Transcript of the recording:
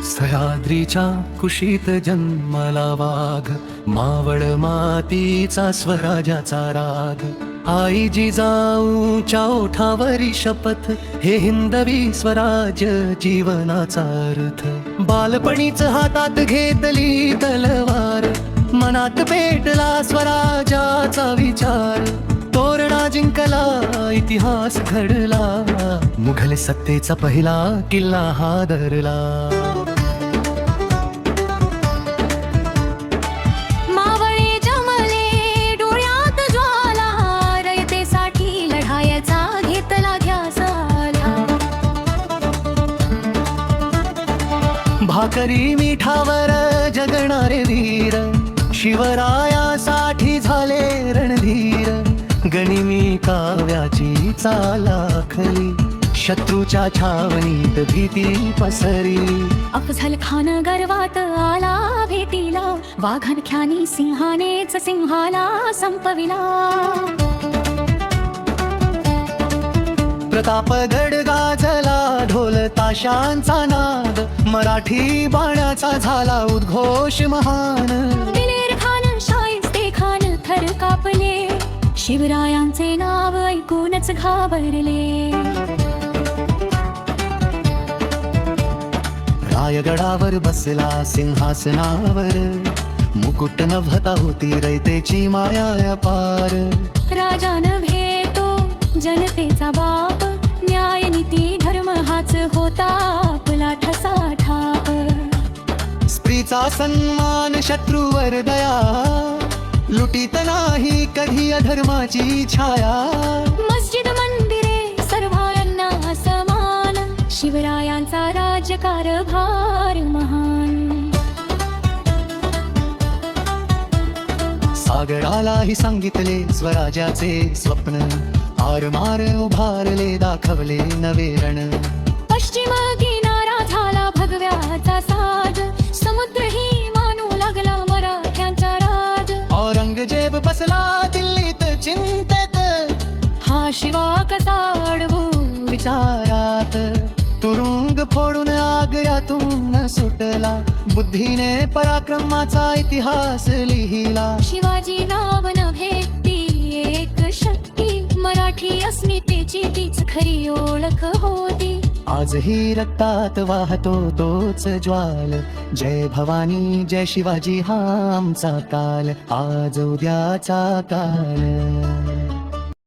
सह्याद्रीच्या कुशीत जन्मला वाघ, मावळ मातीचा स्वराज्याचा राग. आई जिजाऊच्या ओठावरी शपथ, हे हिंदवी स्वराज्य जीवनाचा अर्थ. बालपणीच हातात घेतली तलवार, मनात पेटला स्वराज्याचा विचार. तोरणा जिंकला, इतिहास घडला, मुघल सत्तेचा पहिला किल्ला हादरला. मावळे जमले डोळ्यात ज्वाला, रयतेसाठी लढायचा घेतला ध्यासाला. भाकरी मिठावर जगणारे वीर, शिवरायासाठी झाले रणधीर. गनिमी काव्याची चाल आखली, शत्रूच्या छावणीत भीती पसरली. अफझल खान गर्वात आला भेटीला, वाघनख्यानी सिंहानेच सिंहाला संपविला. प्रतापगड गाजला, ढोल ताशांचा नाद, मराठी बाणाचा झाला उद्घोष महान. दिलेर खान शाहिस्ते खान थर कापले, शिवरायांचे नाव ऐकूनच घाबरले. रायगडावर बसला सिंहासनावर, मुकुट नभता होती रयतेची माया अपार. राजान भेटो जनतेचा बाप, न्याय नीती धर्म हाच होता आपला ठसा ठाप. स्त्रीचा सन्मान शत्रूवर दया, लुटीत नाही कधी अधर्माची छाया. मस्जिद मंदिरे सर्वांना समान, शिवरायांचा राज्यकारभार महान. सागरालाही सांगितले स्वराज्याचे स्वप्न, आरमार उभारले दाखवले नवे रण. पश्चिम किनारा झाला भगव्याचा साज, समुद्रही मानू लागला मराठ्यांचा राज. औरंगजेब बसला दिल्लीत चिंतेत, हा शिवा कसा अडवू विचारात. तुरुंग फोडून आग्र्यातून सुटला, बुद्धीने पराक्रमाचा इतिहास लिहिला. शिवाजी नाव नव्हे ती एक शक्ती, मराठी अस्मितेची तीच खरी ओळख होती. आजही रक्तात वाहतो तोच ज्वाल, जय भवानी जय शिवाजी हा आमचा काल, आज उद्याचा काल.